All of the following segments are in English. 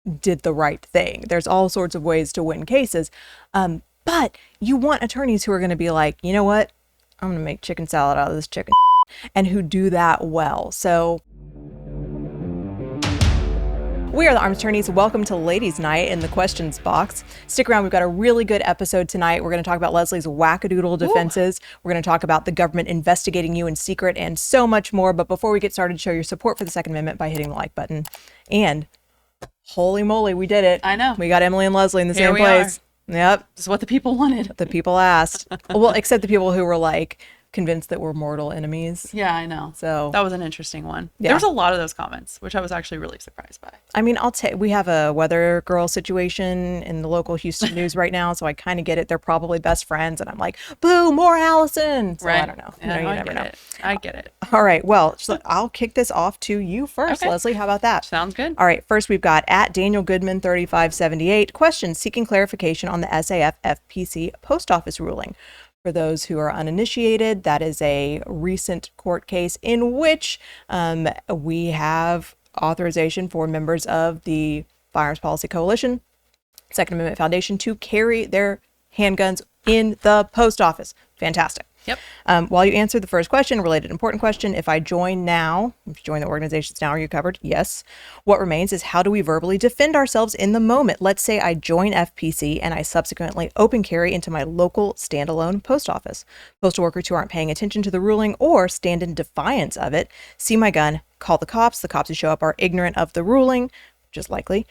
did the right thing. There's all sorts of ways to win cases. But you want attorneys who are going to be like, you know what? I'm going to make chicken salad out of this chicken and who do that well. So we are the Arms Attorneys. Welcome to Ladies Night in the Questions Box. Stick around. We've got a really good episode tonight. We're going to talk about Leslie's Wackadoodle Defenses. We're going to talk about the government investigating you in secret and so much more. But before we get started, show your support for the Second Amendment by hitting the like button. And holy moly, we did it. I know. We got Emily and Leslie in the Here same we place. are. Yep. This is what the people wanted. The people asked. Well, except the people who were like convinced that we're mortal enemies. Yeah, I know. So that was an interesting one. Yeah. There was a lot of those comments, which I was actually really surprised by. I mean, we have a weather girl situation in the local Houston news right now, so I kind of get it. They're probably best friends, and I'm like, boo, more Allison. So right. I don't know. Yeah, you I never get know. it. I get it. All right. Well, so I'll kick this off to you first, Okay. Leslie. How about that? Sounds good. All right. First, we've got at Daniel Goodman 3578 questions seeking clarification on the SAF FPC Post Office ruling. For those who are uninitiated, that is a recent court case in which we have authorization for members of the Firearms Policy Coalition, Second Amendment Foundation, to carry their handguns in the post office. Fantastic. Yep. While you answer the first question, related important question, if I join now, if you join the organizations now, are you covered? Yes. What remains is how do we verbally defend ourselves in the moment? Let's say I join FPC and I subsequently open carry into my local standalone post office. Postal workers who aren't paying attention to the ruling or stand in defiance of it see my gun, call the cops. The cops who show up are ignorant of the ruling, which is likely.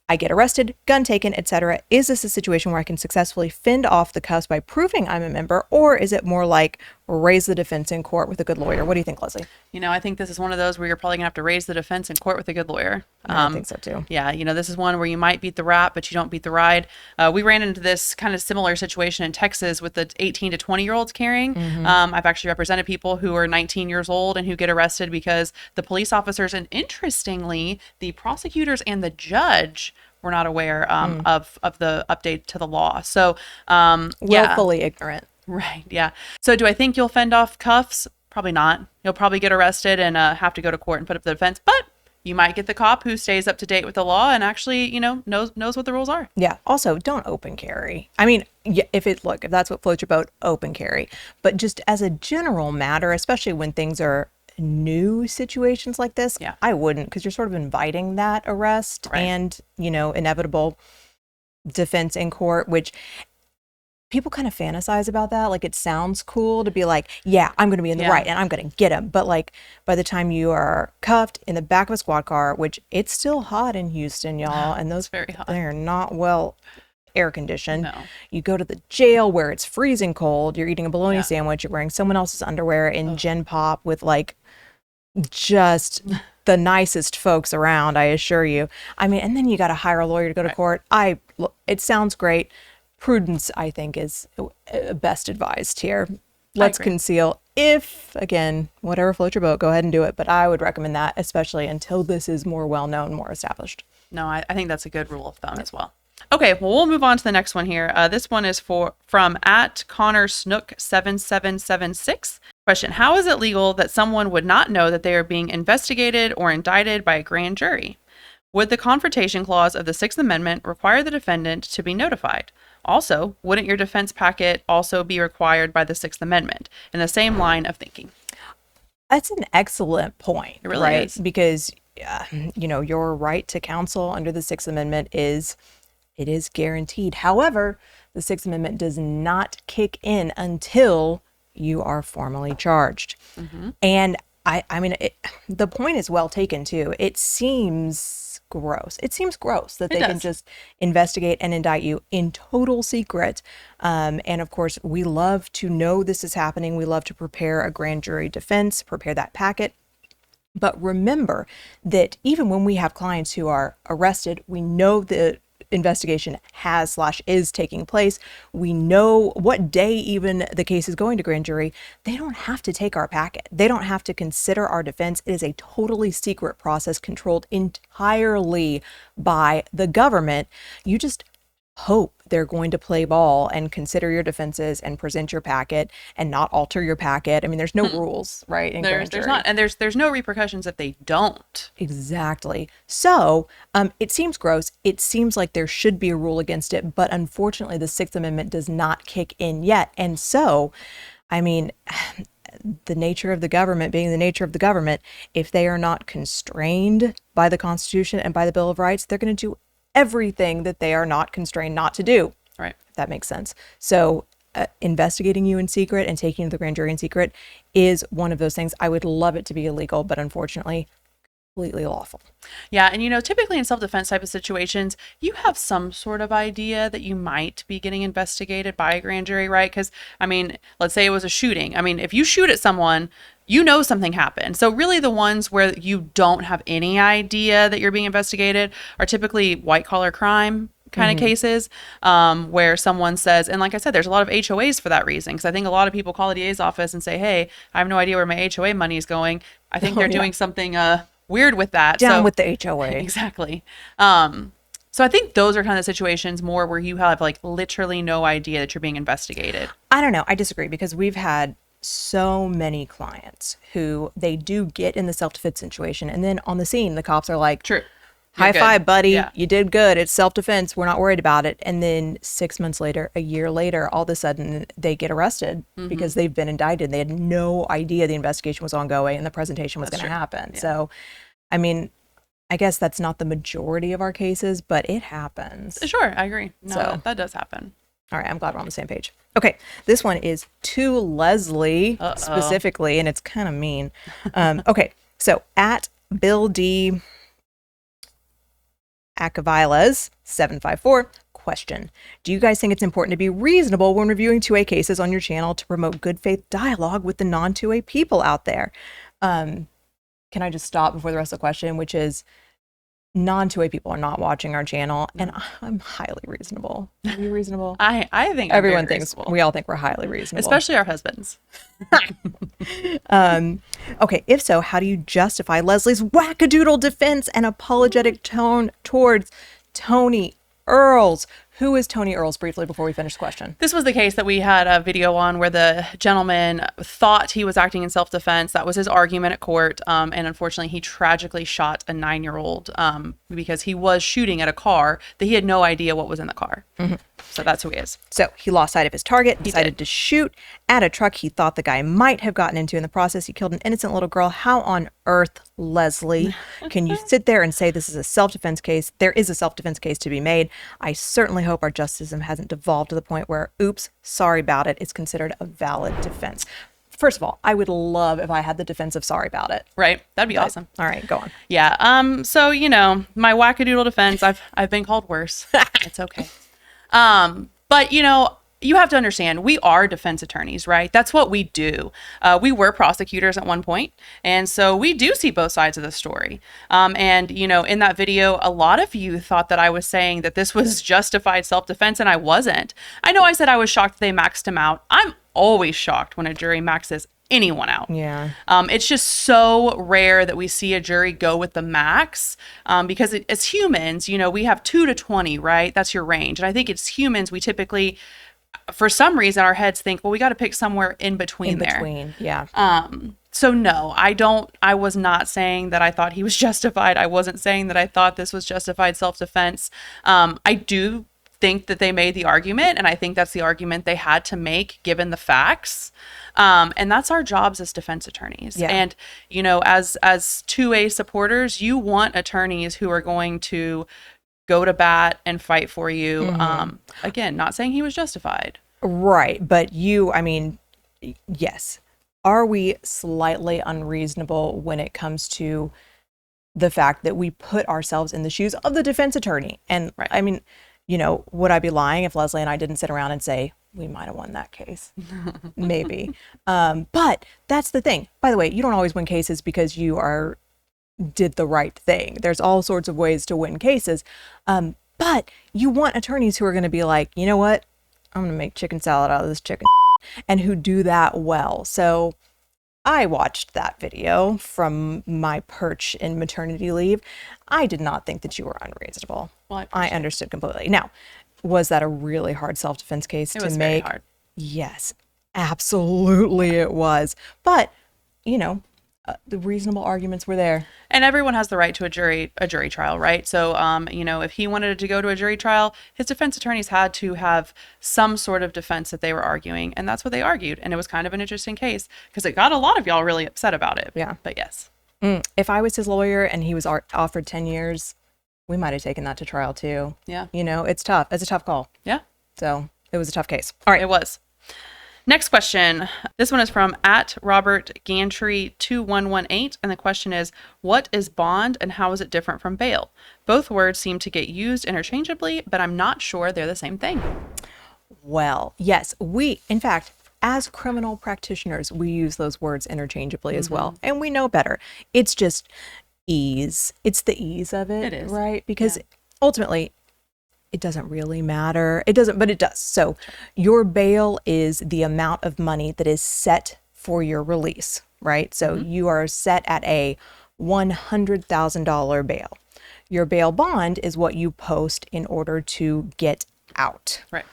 I get arrested, gun taken, etc. Is this a situation where I can successfully fend off the cuffs by proving I'm a member, or is it more like raise the defense in court with a good lawyer? What do you think, Leslie? You know, I think this is one of those where you're probably gonna have to raise the defense in court with a good lawyer. I think so too. Yeah, you know, this is one where you might beat the rap, but you don't beat the ride. We ran into this kind of similar situation in Texas with the 18 to 20-year-olds carrying. I've actually represented people who are 19 years old and who get arrested because the police officers, and interestingly, the prosecutors and the judge were not aware of the update to the law. So, Willfully ignorant. Right. Yeah. So do I think you'll fend off cuffs? Probably not. You'll probably get arrested and have to go to court and put up the defense, but you might get the cop who stays up to date with the law and actually, you know, knows what the rules are. Yeah. Also, don't open carry. I mean, if that's what floats your boat, open carry. But just as a general matter, especially when things are new situations like this, yeah, I wouldn't, because you're sort of inviting that arrest and, you know, inevitable defense in court, which people kind of fantasize about that. Like, it sounds cool to be like, yeah, I'm going to be in the right and I'm going to get him. But like, by the time you are cuffed in the back of a squad car, which it's still hot in Houston, y'all, and those very hot. They're not well air conditioned. No. You go to the jail where it's freezing cold. You're eating a bologna sandwich. You're wearing someone else's underwear in Gen Pop with like just the nicest folks around, I assure you. I mean, and then you got to hire a lawyer to go to court. It sounds great. Prudence, I think, is best advised here. Let's conceal. If, again, whatever floats your boat, go ahead and do it. But I would recommend that, especially until this is more well-known, more established. No, I think that's a good rule of thumb as well. Okay, well, we'll move on to the next one here. This one is from at Connor Snook 7776. Question: how is it legal that someone would not know that they are being investigated or indicted by a grand jury? Would the confrontation clause of the Sixth Amendment require the defendant to be notified? Also, wouldn't your defense packet also be required by the Sixth Amendment? In the same line of thinking. That's an excellent point. It really right? is. Because, you know, your right to counsel under the Sixth Amendment is guaranteed. However, the Sixth Amendment does not kick in until you are formally charged. And I mean, the point is well taken too. It seems gross. It seems gross that they can just investigate and indict you in total secret. And of course, we love to know this is happening. We love to prepare a grand jury defense, prepare that packet. But remember that even when we have clients who are arrested, we know the investigation is taking place. We know what day even the case is going to grand jury. They don't have to take our packet. They don't have to consider our defense. It is a totally secret process controlled entirely by the government. You just hope they're going to play ball and consider your defenses and present your packet and not alter your packet. I mean, there's no rules, right? In grand There's jury. not, and there's no repercussions if they don't. Exactly. So it seems gross. It seems like there should be a rule against it, but unfortunately, the Sixth Amendment does not kick in yet. And so, I mean, the nature of the government being the nature of the government, if they are not constrained by the Constitution and by the Bill of Rights, they're going to do everything that they are not constrained not to do. Right. If that makes sense. So investigating you in secret and taking you to the grand jury in secret is one of those things. I would love it to be illegal, but unfortunately, completely lawful. Yeah. And, typically in self-defense type of situations, you have some sort of idea that you might be getting investigated by a grand jury, right? Because, I mean, let's say it was a shooting. I mean, if you shoot at someone, something happened. So really the ones where you don't have any idea that you're being investigated are typically white collar crime kind of cases, where someone says, and like I said, there's a lot of HOAs for that reason. Because I think a lot of people call the DA's office and say, hey, I have no idea where my HOA money is going. I think they're doing something weird with that. Down with the HOA. Exactly. So I think those are kind of situations more where you have like literally no idea that you're being investigated. I don't know. I disagree because we've had so many clients who they do get in the self-defense situation. And then on the scene, the cops are like, True. High You're five, good. buddy. Yeah. You did good. It's self-defense. We're not worried about it. And then 6 months later, a year later, all of a sudden they get arrested because they've been indicted. They had no idea the investigation was ongoing and the presentation was going to happen. Yeah. So, I mean, I guess that's not the majority of our cases, but it happens. Sure, I agree. No, So- that does happen. All right, I'm glad we're on the same page. Okay, this one is to Leslie specifically, and it's kind of mean. Okay, so at Bill D. Acavilas 754 question: do you guys think it's important to be reasonable when reviewing 2A cases on your channel to promote good faith dialogue with the non-2A people out there? Can I just stop before the rest of the question, which is non-2A people are not watching our channel, and I'm highly reasonable. Are you reasonable? I think I'm Everyone very thinks reasonable. we all think we're highly reasonable, Especially our husbands. Okay, if so, how do you justify Leslie's wackadoodle defense and apologetic tone towards Tony Earls? Who is Tony Earls, briefly, before we finish the question? This was the case that we had a video on where the gentleman thought he was acting in self-defense. That was his argument at court. And unfortunately, he tragically shot a 9-year-old because he was shooting at a car that he had no idea what was in the car. So that's who he is. So he lost sight of his target, decided to shoot at a truck he thought the guy might have gotten into. In the process, he killed an innocent little girl. How on earth, Leslie, can you sit there and say this is a self-defense case? There is a self-defense case to be made. I certainly hope our justice system hasn't devolved to the point where, oops, sorry about it, it's considered a valid defense. First of all, I would love if I had the defense of sorry about it. Right? That'd be awesome. All right, go on. Yeah. So, my wackadoodle defense, I've been called worse. It's okay. But you have to understand, we are defense attorneys, right? That's what we do. We were prosecutors at one point, and so we do see both sides of the story. And in that video, a lot of you thought that I was saying that this was justified self-defense, and I wasn't. I know I said I was shocked that they maxed him out. I'm always shocked when a jury maxes anyone out. Yeah. It's just so rare that we see a jury go with the max, because as humans, we have 2 to 20, right? That's your range. And I think as humans, we typically, for some reason, our heads think, well, we got to pick somewhere in between there. Yeah. So no, I was not saying that I thought he was justified. I wasn't saying that I thought this was justified self-defense. I do think that they made the argument, and I think that's the argument they had to make given the facts. And that's our jobs as defense attorneys. Yeah. And, as 2A supporters, you want attorneys who are going to go to bat and fight for you. Again, not saying he was justified. Right. But yes. Are we slightly unreasonable when it comes to the fact that we put ourselves in the shoes of the defense attorney? And Right. Would I be lying if Leslie and I didn't sit around and say, we might have won that case? Maybe. But that's the thing. By the way, you don't always win cases because you did the right thing. There's all sorts of ways to win cases. But you want attorneys who are going to be like, you know what? I'm going to make chicken salad out of this chicken, and who do that well. So I watched that video from my perch in maternity leave. I did not think that you were unreasonable. Well, I understood completely. Now, Was that a really hard self-defense case It to was make? very hard. Yes, absolutely it was. But, you know, the reasonable arguments were there. And everyone has the right to a jury trial, right? So, you know, if he wanted to go to a jury trial, his defense attorneys had to have some sort of defense that they were arguing, and that's what they argued. And it was kind of an interesting case because it got a lot of y'all really upset about it. Yeah. But yes. If I was his lawyer and he was offered 10 years, we might have taken that to trial too. Yeah. You know, it's tough. It's a tough call. Yeah. So it was a tough case. All right. It was. Next question. This one is from @RobertGantry2118. And the question is, what is bond and how is it different from bail? Both words seem to get used interchangeably, but I'm not sure they're the same thing. Well, yes, in fact, as criminal practitioners, we use those words interchangeably as well. And we know better. It's just ease. It's the ease of it. It is. Right? Because ultimately, it doesn't really matter. It doesn't, but it does. So your bail is the amount of money that is set for your release, right? So you are set at a $100,000 bail. Your bail bond is what you post in order to get out. Right.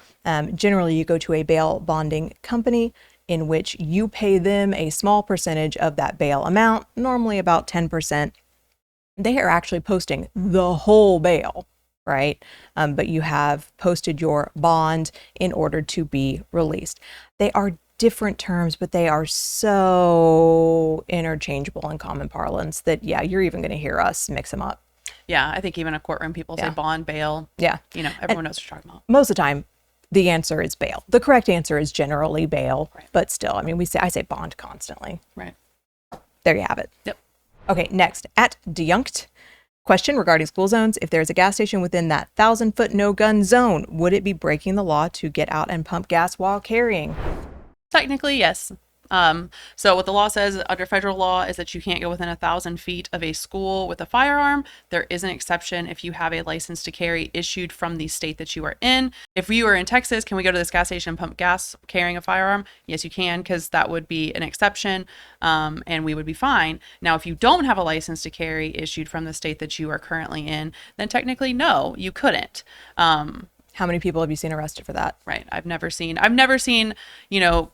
Generally, you go to a bail bonding company in which you pay them a small percentage of that bail amount, normally about 10%. They are actually posting the whole bail, right? But you have posted your bond in order to be released. They are different terms, but they are so interchangeable in common parlance that, yeah, you're even going to hear us mix them up. Yeah. I think even a courtroom, people say bond, bail. Yeah. You know, everyone knows what you're talking about. Most of the time, the answer is bail. The correct answer is generally bail, but still, I mean, I say bond constantly. Right. There you have it. Yep. Okay, next, @Deyunct. Question regarding school zones. If there's a gas station within that 1,000-foot no-gun zone, would it be breaking the law to get out and pump gas while carrying? Technically, yes. So what the law says under federal law is that you can't go within 1,000 feet of a school with a firearm. There is an exception if you have a license to carry issued from the state that you are in. If you are in Texas, can we go to this gas station and pump gas carrying a firearm? Yes, you can, because that would be an exception, and we would be fine. Now, if you don't have a license to carry issued from the state that you are currently in, then technically, no, you couldn't. How many people have you seen arrested for that? Right. I've never seen, you know,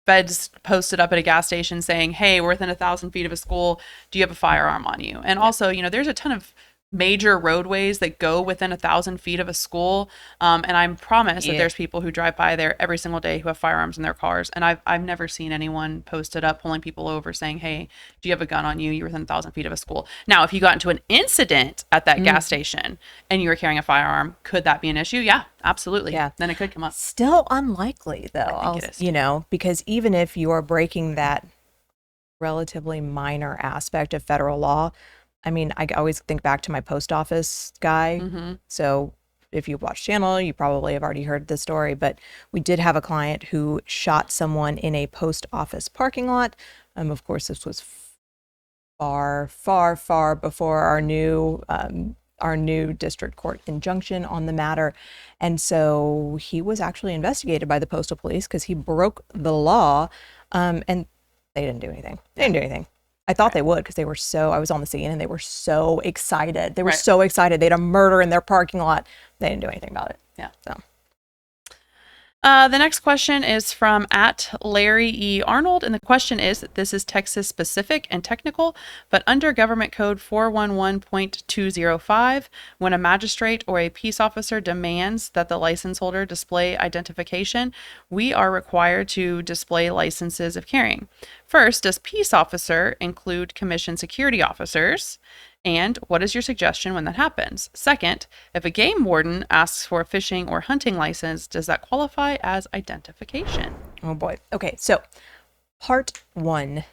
feds posted up at a gas station saying, hey, we're within 1,000 feet of a school. Do you have a firearm on you? And also, you know, there's a ton of major roadways that go within 1,000 feet of a school. And I'm promised that there's people who drive by there every single day who have firearms in their cars. And I've never seen anyone posted up pulling people over saying, hey, do you have a gun on you? You're within 1,000 feet of a school. Now, if you got into an incident at that gas station and you were carrying a firearm, could that be an issue? Yeah, absolutely. Yeah. Then it could come up. Still unlikely, though. I think it is. You know, because even if you are breaking that relatively minor aspect of federal law, I mean, I always think back to my post office guy. So if you've watched channel, you probably have already heard this story, but we did have a client who shot someone in a post office parking lot. Of course, this was far, far, far before our new district court injunction on the matter. And so he was actually investigated by the postal police because he broke the law, and they didn't do anything. They didn't do anything. I thought they would because I was on the scene and they were so excited. They were so excited. They had a murder in their parking lot. They didn't do anything about it. Yeah. So. The next question is from @Larry E. Arnold. And the question is, this is Texas specific and technical, but under Government Code 411.205, when a magistrate or a peace officer demands that the license holder display identification, we are required to display licenses of carrying. First, does peace officer include commissioned security officers? And what is your suggestion when that happens? Second, if a game warden asks for a fishing or hunting license, does that qualify as identification? Oh boy. Okay, so part one,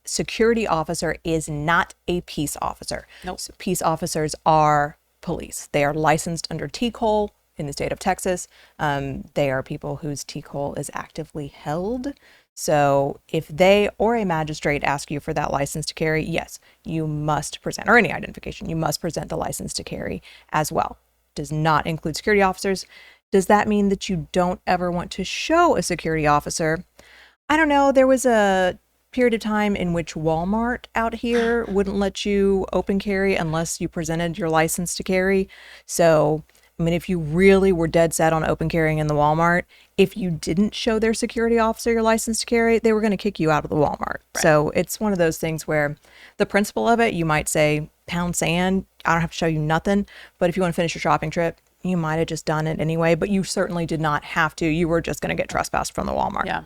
security officer is not a peace officer. Nope. So peace officers are police. They are licensed under TCOL in the state of Texas. They are people whose TCOL is actively held. So if they or a magistrate ask you for that license to carry, yes, you must present, or any identification, you must present the license to carry as well. Does not include security officers. Does that mean that you don't ever want to show a security officer? I don't know. There was a period of time in which Walmart out here wouldn't let you open carry unless you presented your license to carry. So I mean, if you really were dead set on open carrying in the Walmart, if you didn't show their security officer your license to carry, they were going to kick you out of the Walmart. Right. So it's one of those things where the principle of it, you might say, pound sand, I don't have to show you nothing. But if you want to finish your shopping trip, you might have just done it anyway. But you certainly did not have to. You were just going to get trespassed from the Walmart. Yeah.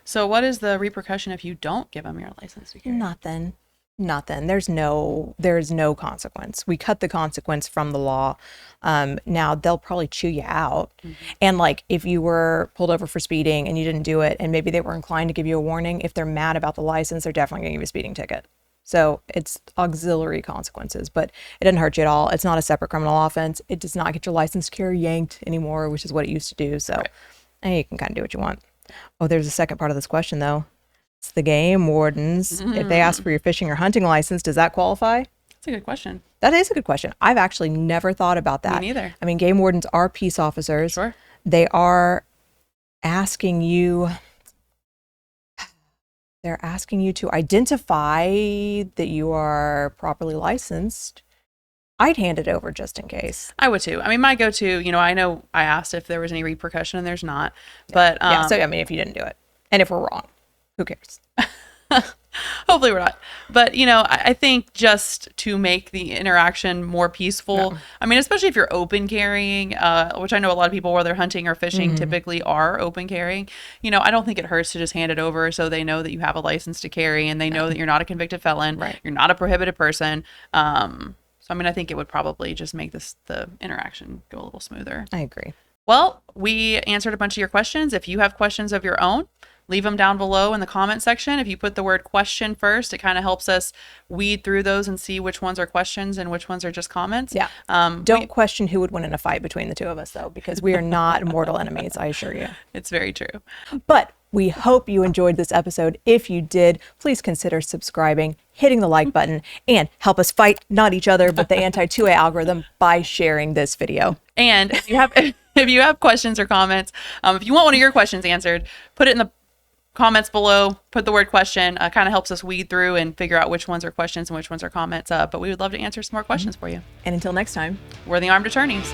So what is the repercussion if you don't give them your license to carry? Nothing. There's no consequence. We cut the consequence from the law. Now they'll probably chew you out. Mm-hmm. And like if you were pulled over for speeding and you didn't do it, and maybe they were inclined to give you a warning, if they're mad about the license, they're definitely going to give you a speeding ticket. So it's auxiliary consequences, but it doesn't hurt you at all. It's not a separate criminal offense. It does not get your license to carry yanked anymore, which is what it used to do. So you can kind of do what you want. Oh, there's a second part of this question though. It's the game wardens. If they ask for your fishing or hunting license, does that qualify? That's a good question. That is a good question. I've actually never thought about that. Me neither. I mean, game wardens are peace officers. Sure. They are asking you, to identify that you are properly licensed. I'd hand it over just in case. I would too. I mean, my go-to, I know I asked if there was any repercussion and there's not, but so I mean, if you didn't do it and if we're wrong, who cares? Hopefully we're not. But, I think just to make the interaction more peaceful, I mean, especially if you're open carrying, which I know a lot of people, whether hunting or fishing, typically are open carrying. I don't think it hurts to just hand it over so they know that you have a license to carry and they know that you're not a convicted felon. Right. You're not a prohibited person. So, I mean, I think it would probably just make the interaction go a little smoother. I agree. Well, we answered a bunch of your questions. If you have questions of your own, leave them down below in the comment section. If you put the word question first, it kind of helps us weed through those and see which ones are questions and which ones are just comments. Yeah. Don't question who would win in a fight between the two of us, though, because we are not mortal enemies, I assure you. It's very true. But we hope you enjoyed this episode. If you did, please consider subscribing, hitting the like button, and help us fight not each other, but the anti-2A algorithm by sharing this video. And if you have questions or comments, if you want one of your questions answered, put it in the comments below, put the word question, kind of helps us weed through and figure out which ones are questions and which ones are comments. But we would love to answer some more questions for you. And until next time, we're the Armed Attorneys.